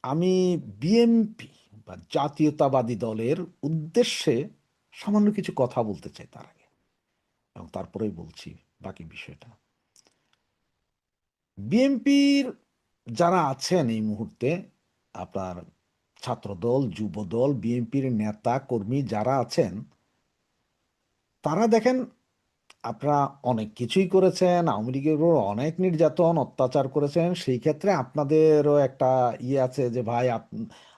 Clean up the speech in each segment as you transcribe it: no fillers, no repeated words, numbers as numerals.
আমি বিএনপি বা জাতীয়তাবাদী দলের উদ্দেশ্যে সামান্য কিছু কথা বলতে চাই তার আগে, এবং তারপরেই বলছি বাকি বিষয়টা। বিএনপির যারা আছেন এই মুহূর্তে, আপনার ছাত্রদল, যুবদল, বিএনপির নেতা কর্মী যারা আছেন, তারা দেখেন আপনারা অনেক কিছুই করেছেন, আওয়ামী লীগের উপর অনেক নির্যাতন অত্যাচার করেছেন। সেই ক্ষেত্রে আপনাদেরও একটা ইয়ে আছে যে ভাই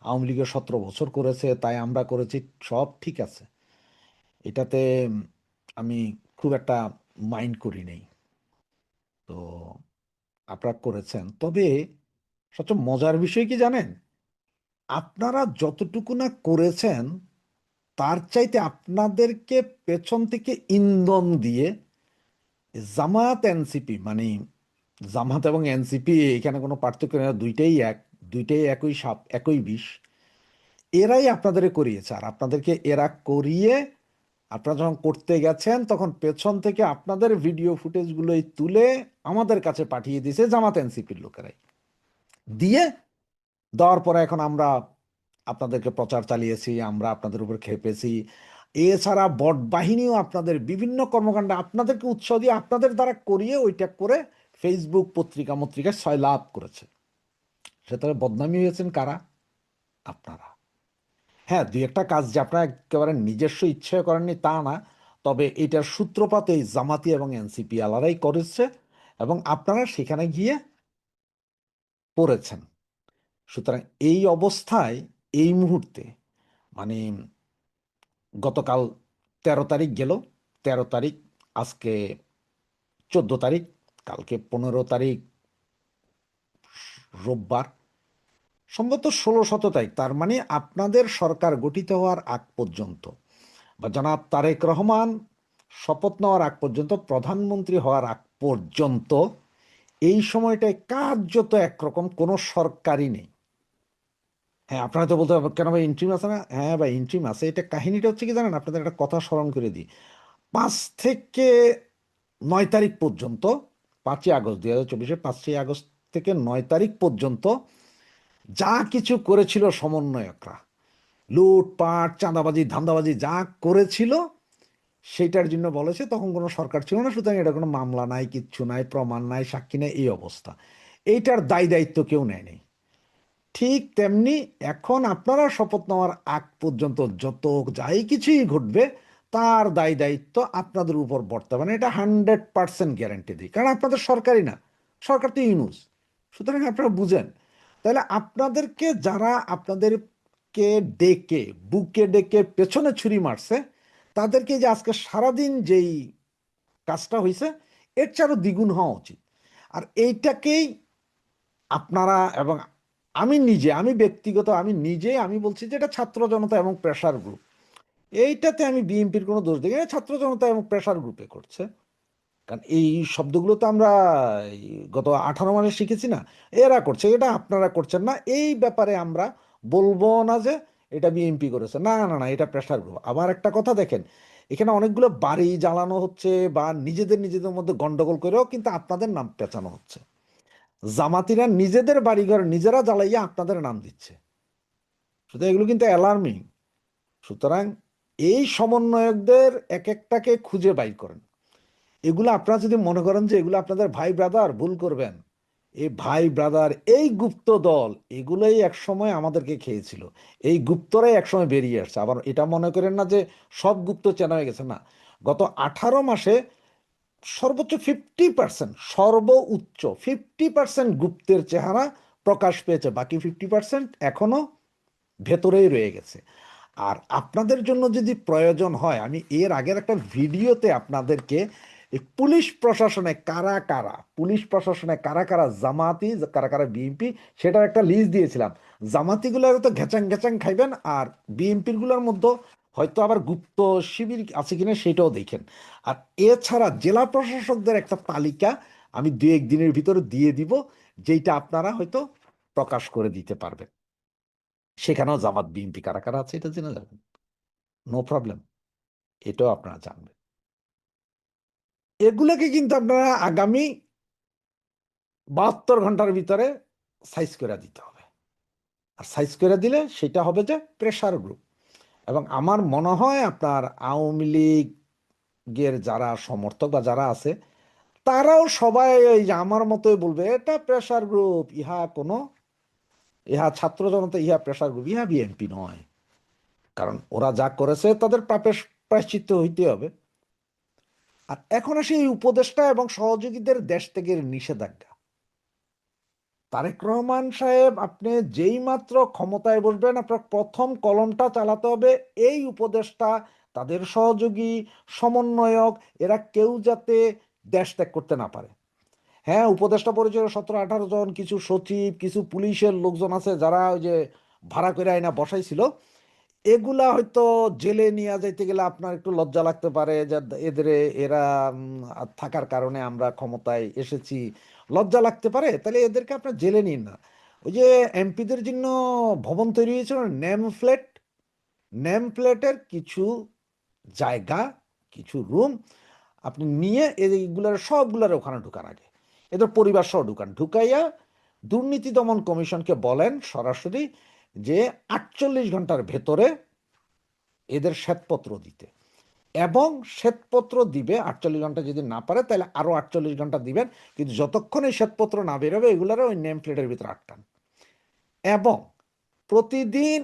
আওয়ামী লীগের 17 বছর করেছে তাই আমরা করেছি, সব ঠিক আছে। এটাতে আমি খুব একটা মাইন্ড করি নেই। তো আপনারা করেছেন, তবে সবচেয়ে মজার বিষয় কি জানেন, আপনারা যতটুকু না করেছেন তার চাইতে আপনাদেরকে পেছন থেকে ইন্ধন দিয়ে জামাত এনসিপি, মানে জামাত এবং এনসিপি এখানে কোনো পার্থক্য নেই, দুইটাই এক, দুইটাই একই সাপ একই বিষ। এরাই আপনাদের করিয়েছে, আর আপনাদেরকে এরা করিয়ে আপনারা যখন করতে গেছেন তখন পেছন থেকে আপনাদের ভিডিও ফুটেজগুলোই তুলে আমাদের কাছে পাঠিয়ে দিয়েছে জামাত এনসিপির লোকেরাই, দিয়ে দেওয়ার পরে এখন আমরা আপনাদেরকে প্রচার চালিয়েছি, আমরা আপনাদের উপর খেপেছি। এছাড়া বট বাহিনীও আপনাদের বিভিন্ন কর্মকাণ্ডে আপনাদেরকে উৎসাহ দিয়ে আপনাদের দ্বারা করিয়ে ওইটা করে ফেসবুক পত্রিকা মত্রিকায় সয়লাভ করেছে। সেটাতে বদনামী হয়েছেন কারা? আপনারা। হ্যাঁ, দুই একটা কাজ যে আপনারা একেবারে নিজস্ব ইচ্ছায় করেননি তা না, তবে এটার সূত্রপাত এই জামাতি এবং এনসিপি আলাদাই করেছে, এবং আপনারা সেখানে গিয়ে পড়েছেন। সুতরাং এই অবস্থায় এই মুহূর্তে, মানে গতকাল 13 তারিখ গেল, 13 তারিখ, আজকে 14 তারিখ, কালকে 15 তারিখ রোববার, সম্ভবত 16-17 তারিখ, তার মানে আপনাদের সরকার গঠিত হওয়ার আগ পর্যন্ত বা জনাব তারেক রহমান শপথ নেওয়ার আগ পর্যন্ত, প্রধানমন্ত্রী হওয়ার আগ পর্যন্ত এই সময়টায় কার্যত একরকম কোনো সরকারই নেই। হ্যাঁ, আপনারা তো বলতে হবে কেন ভাই ইন্ট্রিম আছে না? হ্যাঁ ভাই ইন্ট্রিম আছে, এটা কাহিনীটা হচ্ছে কি জানেন, আপনাদের একটা কথা স্মরণ করে দিই। 5 থেকে 9 তারিখ পর্যন্ত, 5ই আগস্ট 2024, 5ই আগস্ট থেকে 9 তারিখ পর্যন্ত যা কিছু করেছিল সমন্বয়করা, লুটপাট চাঁদাবাজি ধান্দাবাজি যা করেছিল, সেইটার জন্য বলেছে তখন কোনো সরকার ছিল না, সুতরাং এটা কোনো মামলা নাই, কিচ্ছু নাই, প্রমাণ নাই, সাক্ষী নাই, এই অবস্থা। এইটার দায় দায়িত্ব কেউ নেয়নি। ঠিক তেমনি এখন আপনারা শপথ নেওয়ার আগ পর্যন্ত যত যাই কিছুই ঘটবে তার দায় দায়িত্ব আপনাদের উপর বর্তাবে না, এটা 100% গ্যারান্টি দিই, কারণ আপনাদের সরকারই না, সরকার তো ইউনুস। সুতরাং আপনারা বুঝেন। তাহলে আপনাদেরকে যারা আপনাদেরকে ডেকে বুকে ডেকে পেছনে ছুরি মারছে, তাদেরকে যে আজকে সারাদিন যেই কাজটা হয়েছে এর চেয়ে আরো দ্বিগুণ হওয়া উচিত। আর এইটাকেই আপনারা এবং আমি নিজে, আমি ব্যক্তিগত, আমি নিজে আমি বলছি যে এটা ছাত্র জনতা এবং প্রেশার গ্রুপ। এইটাতে আমি বিএনপির কোনো দোষ দেখি না, ছাত্র জনতা এবং প্রেশার গ্রুপে করছে। কারণ এই শব্দগুলো তো আমরা এই গত 18 মাসে শিখেছি না, এরা করছে, এটা আপনারা করছেন না, এই ব্যাপারে আমরা বলবো না যে এটা বিএনপি করেছে, না না না, এটা প্রেশার গ্রুপ। আবার একটা কথা দেখেন, এখানে অনেকগুলো বাড়ি জ্বালানো হচ্ছে বা নিজেদের নিজেদের মধ্যে গন্ডগোল করেও কিন্তু আপনাদের নাম পেঁচানো হচ্ছে। জামাতিরা নিজেদের বাড়িঘর নিজেরা জ্বালাইয়া আপনাদের নাম দিচ্ছে, সুতরাং এগুলো কিন্তু অ্যালার্মিং। সুতরাং এই সমন্বয়কদের এক একটাকে খুঁজে বাইর করেন। এগুলো আপনারা যদি মনে করেন যে এগুলো আপনাদের ভাই ব্রাদার, ভুল করবেন। এই ভাই ব্রাদার, এই গুপ্ত দল, এগুলোই একসময় আমাদেরকে খেয়েছিল। এই গুপ্তরাই একসময় বেরিয়ে আসছে। আবার এটা মনে করেন না যে সব গুপ্ত চেনা হয়ে গেছে, না। গত 18 মাসে সর্বোচ্চ 50%, সর্বোচ্চ 50% গুপ্তের চেহারা প্রকাশ পেয়েছে, বাকি 50% এখনো ভেতরেই রয়ে গেছে। আর আপনাদের জন্য যদি প্রয়োজন হয়, আমি এর আগের একটা ভিডিওতে আপনাদেরকে এই পুলিশ প্রশাসনে কারা কারা জামাতি, কারা কারা বিএনপি, সেটার একটা লিস্ট দিয়েছিলাম। জামাতিগুলোর তো ঘেচাং ঘেচাং খাইবেন, আর বিএনপির গুলোর মধ্যে হয়তো আবার গুপ্ত শিবির আছে কিনা সেটাও দেখেন। আর এছাড়া জেলা প্রশাসকদের একটা তালিকা আমি 2-1 দিনের ভিতরে দিয়ে দিব, যেটা আপনারা হয়তো প্রকাশ করে দিতে পারবেন। সেখানেও জামাত বিএনপি কারা কারা আছে এটা জেনে যাবেন, নো প্রবলেম, এটাও আপনারা জানবেন। এগুলোকে কিন্তু আপনারা আগামী 72 ঘন্টার ভিতরে সাইজ করে দিতে হবে। আর সাইজ করে দিলে সেটা হবে যে প্রেশার গ্রুপ। এবং আমার মনে হয় আপনার আওয়ামী লীগের যারা সমর্থক বা যারা আছে তারাও সবাই এই যে আমার মতোই বলবে এটা প্রেশার গ্রুপ, ইহা ছাত্র জনতা, ইহা প্রেশার গ্রুপ, ইহা বিএনপি নয়। কারণ ওরা যা করেছে তাদের পাপের প্রায়শ্চিত্ত হইতে হবে। আর এখন আসে এই উপদেষ্টা এবং সহযোগীদের দেশ থেকে নিষেধাজ্ঞা। তারেক রহমান সাহেব, আপনি যেই মাত্র ক্ষমতায় বসবেন আপনার প্রথম কলমটা চালাতে হবে এই উপদেষ্টা, তাদের সহযোগী, সমন্বয়ক, এরা কেউ যাতে দেশ ত্যাগ করতে না পারে। হ্যাঁ, উপদেষ্টা পরিচয় 17-18 জন, কিছু সচিব, কিছু পুলিশের লোকজন আছে যারা ওই যে ভাড়া করে আইনা বসাইছিল, এগুলা হয়তো জেলে নিয়ে যাইতে গেলে আপনার একটু লজ্জা লাগতে পারে যে এদের এরা থাকার কারণে আমরা ক্ষমতায় এসেছি, লজ্জা লাগতে পারে, তাহলে এদেরকে আপনার জেলে নিন না। ওই যে এমপিদের জন্য ভবন তৈরি হয়েছিল নেম ফ্ল্যাট, নেম ফ্ল্যাটের কিছু জায়গা, কিছু রুম আপনি নিয়ে এইগুলার সবগুলার ওখানে ঢুকান, আগে এদের পরিবার সহ ঢুকান, ঢুকাইয়া দুর্নীতি দমন কমিশনকে বলেন সরাসরি যে 48 ঘন্টার ভেতরে এদের শ্বেতপত্র দিতে। এবং শ্বেতপত্র দিবে 48 ঘন্টা, যদি না পারে তাহলে আরো 48 ঘন্টা দিবেন, কিন্তু যতক্ষণ এই শ্বেতপত্র না বেরোবে এগুলার ওই নেম প্লেটের ভিতরে আটকান। এবং প্রতিদিন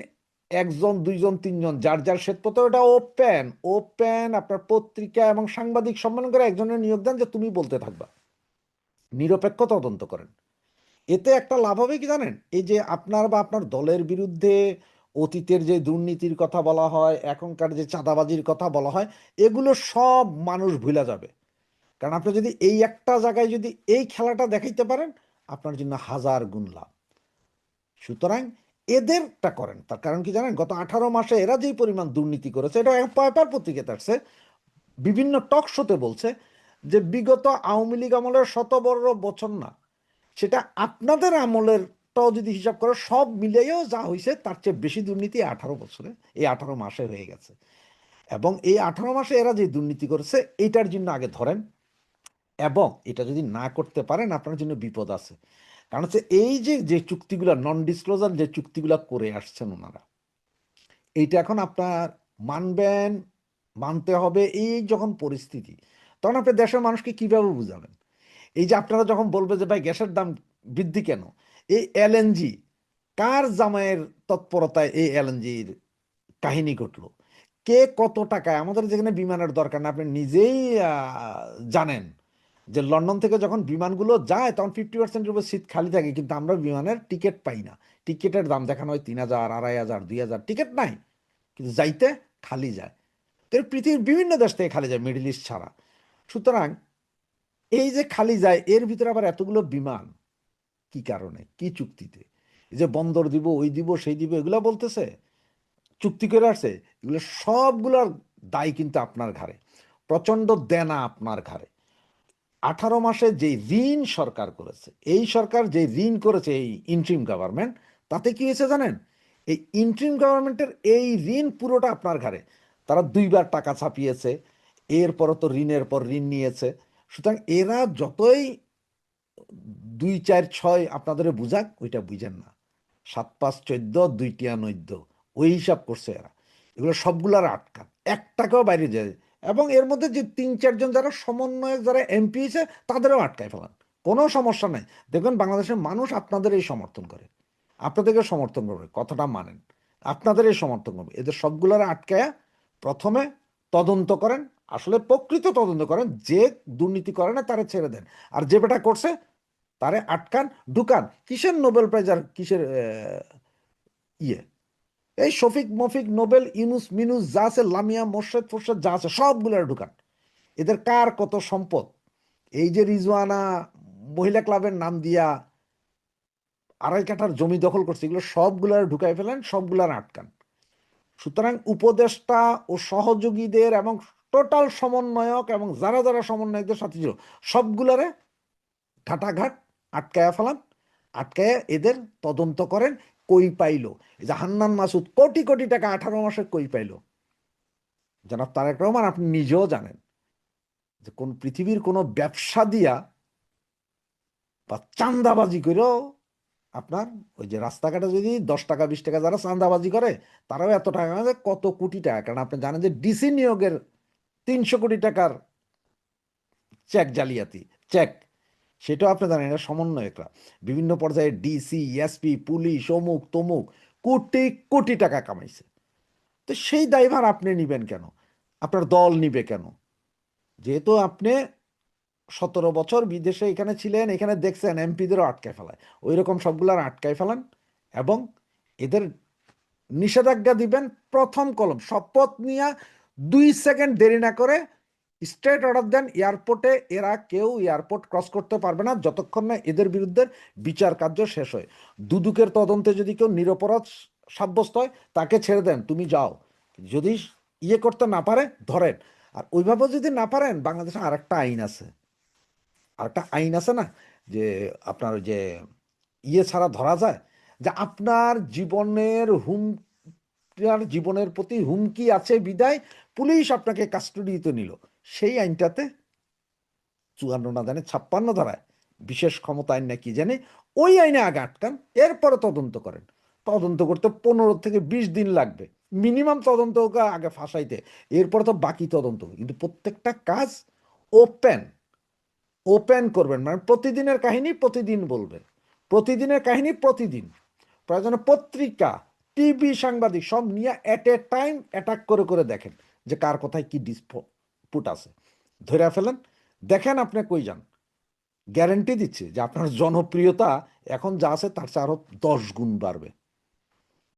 একজন, দুইজন, তিনজন, যার যার শ্বেতপত্র ওটা ওপেন ওপেন আপনার পত্রিকা এবং সাংবাদিক সম্মেলন করে একজনের নিয়োগ দেন যে তুমি বলতে থাকবা, নিরপেক্ষ তদন্ত করেন। এতে একটা লাভ হবে কি জানেন, এই যে আপনার বা আপনার দলের বিরুদ্ধে অতীতের যে দুর্নীতির কথা বলা হয়, এখনকার যে চাঁদাবাজির কথা বলা হয়, এগুলো সব মানুষ ভুলে যাবে। কারণ আপনি যদি এই একটা জায়গায় যদি এই খেলাটা দেখাইতে পারেন, আপনার জন্য হাজার গুণ লাভ। সুতরাং এদেরটা করেন। তার কারণ কি জানেন, গত 18 মাসে এরা যেই পরিমাণ দুর্নীতি করেছে, এটা পেপার পত্রিকাতে আসছে, বিভিন্ন টক শোতে বলছে যে বিগত আওয়ামী লীগ আমলের 100 বছর না, সেটা আপনাদের আমলেরটাও যদি হিসাব করে সব মিলিয়েও যা হয়েছে তার চেয়ে বেশি দুর্নীতি 18 বছরে, এই 18 মাসে হয়ে গেছে। এবং এই 18 মাসে এরা যে দুর্নীতি করেছে এইটার জন্য আগে ধরেন, এবং এটা যদি না করতে পারেন আপনার জন্য বিপদ আছে। কারণ হচ্ছে এই যে যে চুক্তিগুলো নন ডিসক্লোজার, যে চুক্তিগুলো করে আসছেন ওনারা, এইটা এখন আপনার মানবেন, মানতে হবে। এই যখন পরিস্থিতি, তখন আপনি দেশের মানুষকে কিভাবে বুঝাবেন? এই যে আপনারা যখন বলবে যে ভাই গ্যাসের দাম বৃদ্ধি কেন, এই এলএনজি কার জামাইয়ের তৎপরতায় এই এলএনজির কাহিনী ঘটলো, কে কত টাকায়, আমাদের যেখানে বিমানের দরকার না, আপনি নিজেই জানেন যে লন্ডন থেকে যখন বিমানগুলো যায় তখন 50%-এর উপর সিট খালি থাকে, কিন্তু আমরা বিমানের টিকিট পাই না। টিকিটের দাম দেখানো হয় 3,000, 2,500, 2,000, টিকিট নাই, কিন্তু যাইতে খালি যায়। তো পৃথিবীর বিভিন্ন দেশ থেকে খালি যায়, মিডল ইস্ট ছাড়া। সুতরাং এই যে খালি যায়, এর ভিতরে আবার এতগুলো বিমান, কি কারণে, কি চুক্তিতে? এই যে বন্দর দিব, ওই দিব, সেই দিব, এগুলা বলতেছে, চুক্তি করে আসছে, এগুলো সবগুলোর দায় কিন্তু আপনার ঘাড়ে, প্রচন্ড দেনা আপনার ঘাড়ে। 18 মাসে যে ঋণ সরকার করেছে, এই সরকার যে ঋণ করেছে এই ইন্ট্রিম গভর্নমেন্ট, তাতে কি হয়েছে জানেন, এই ইন্ট্রিম গভর্নমেন্টের এই ঋণ পুরোটা আপনার ঘাড়ে। তারা 2বার টাকা ছাপিয়েছে, এরপরও তো ঋণের পর ঋণ নিয়েছে। সুতরাং এরা যতই 2, 4, 6 আপনাদের বুঝাক, ওইটা বুঝেন না। 7, 5, 14, 2 টিয়া 9, ওই হিসাব করছে এরা। এগুলো সবগুলার আটকান, একটাকেও বাইরে যায়। এবং এর মধ্যে যে 3-4 জন যারা সমন্বয়ক, যারা এমপি হয়েছে, তাদেরও আটকায় ফেলান, কোনো সমস্যা নাই। দেখবেন বাংলাদেশের মানুষ আপনাদের এই সমর্থন করে, আপনাদেরকে সমর্থন করবে, কথাটা মানেন, আপনাদের এই সমর্থন করবে। এদের সবগুলার আটকায়া প্রথমে তদন্ত করেন, আসলে প্রকৃত তদন্ত করেন, যে দুর্নীতি করে না তারা ছেড়ে দেন, আর যে বেটা করছে তারে আটকান, ঢুকান। কিসের নোবেল প্রাইজ আর কিসের ইয়ে, এই শফিক মফিক নোবেল, ইউনুস মিনুস যা আছে, লামিয়া মোর্শেদ ফোর্শেদ যা আছে, সবগুলো ঢুকান। এদের কার কত সম্পদ, এই যে রিজওয়ানা মহিলা ক্লাবের নাম দিয়া 2.5 কাঠার জমি দখল করছে, এগুলো সবগুলার ঢুকাই ফেলেন, সবগুলার আটকান। সুতরাং উপদেষ্টা ও সহযোগীদের এবং টোটাল সমন্বয়ক এবং যারা যারা সমন্বয়কদের সাথে ছিল, সবগুলারে ঘাটাঘাট আটকায়া ফেলান, আটকায়া এদের তদন্ত করেন। কই পাইলো, এই যে হান্নান মাসুদ কোটি কোটি টাকা 18 মাসে কই পাইলো, জনাব তারেক রহমান আপনি নিজেও জানেন যে কোন পৃথিবীর কোনো ব্যবসা দিয়া বা চান্দাবাজি করেও আপনার ওই যে রাস্তাঘাটে যদি 10 টাকা 20 টাকা যারা চাঁদাবাজি করে, তারাও এত টাকা মানে কত কোটি টাকা। কারণ আপনি জানেন যে ডিসি নিয়োগের 300 কোটি টাকার চেক জালিয়াতি, চেক, সেটাও আপনি জানেন। এটা সমন্বয়করা বিভিন্ন পর্যায়ে ডিসি, এসপি, পুলিশ, অমুক তমুক কোটি কোটি টাকা কামাইছে। তো সেই দায়ভার আপনি নিবেন কেন? আপনার দল নিবে কেন? যেহেতু আপনি 17 বছর বিদেশে এখানে ছিলেন, এখানে দেখছেন এমপিদেরও আটকায় ফেলায়, ওই রকম সবগুলার আটকায় ফেলান। এবং এদের নিষেধাজ্ঞা দিবেন প্রথম কলম, শপথ নিয়ে 2 সেকেন্ড দেরি না করে স্ট্রেট অর্ডার দেন, এয়ারপোর্টে এরা কেউ এয়ারপোর্ট ক্রস করতে পারবে না যতক্ষণ না এদের বিরুদ্ধে বিচার কার্য শেষ হয়। দুদকের তদন্তে যদি কেউ নিরপরাধ সাব্যস্ত হয়, তাকে ছেড়ে দেন, তুমি যাও। যদি ইয়ে করতে না পারে ধরেন। আর ওইভাবে যদি না পারেন, বাংলাদেশে আরেকটা আইন আছে না, যে আপনার ওই যে ইয়ে ছাড়া ধরা যায়, যে আপনার জীবনের প্রতি হুমকি আছে বিদায় পুলিশ আপনাকে কাস্টডিতে নিল, সেই আইনটাতে 54 না জানে 56 ধারায় বিশেষ ক্ষমতা আইন না কি জানে, ওই আইনে আগে আটকান, এরপরে তদন্ত করেন। তদন্ত করতে 15 থেকে 20 দিন লাগবে মিনিমাম, তদন্ত আগে ফাঁসাইতে, এরপরে তো বাকি তদন্ত। কিন্তু প্রত্যেকটা কাজ ওপেন ওপেন করবেন, মানে প্রতিদিনের কাহিনী প্রতিদিন বলবেন, প্রতিদিনের কাহিনী প্রতিদিন। প্রয়োজনে পত্রিকা, টিভি, সাংবাদিক সব নিয়ে এট এ টাইম অ্যাটাক করে করে দেখেন যে কার কোথায় কি ডিসপুট আছে, ধরে ফেলেন, দেখেন আপনি কই যান। গ্যারেন্টি দিচ্ছে যে আপনার জনপ্রিয়তা এখন যা আছে তার চেয়ে আরো 10 গুণ বাড়বে।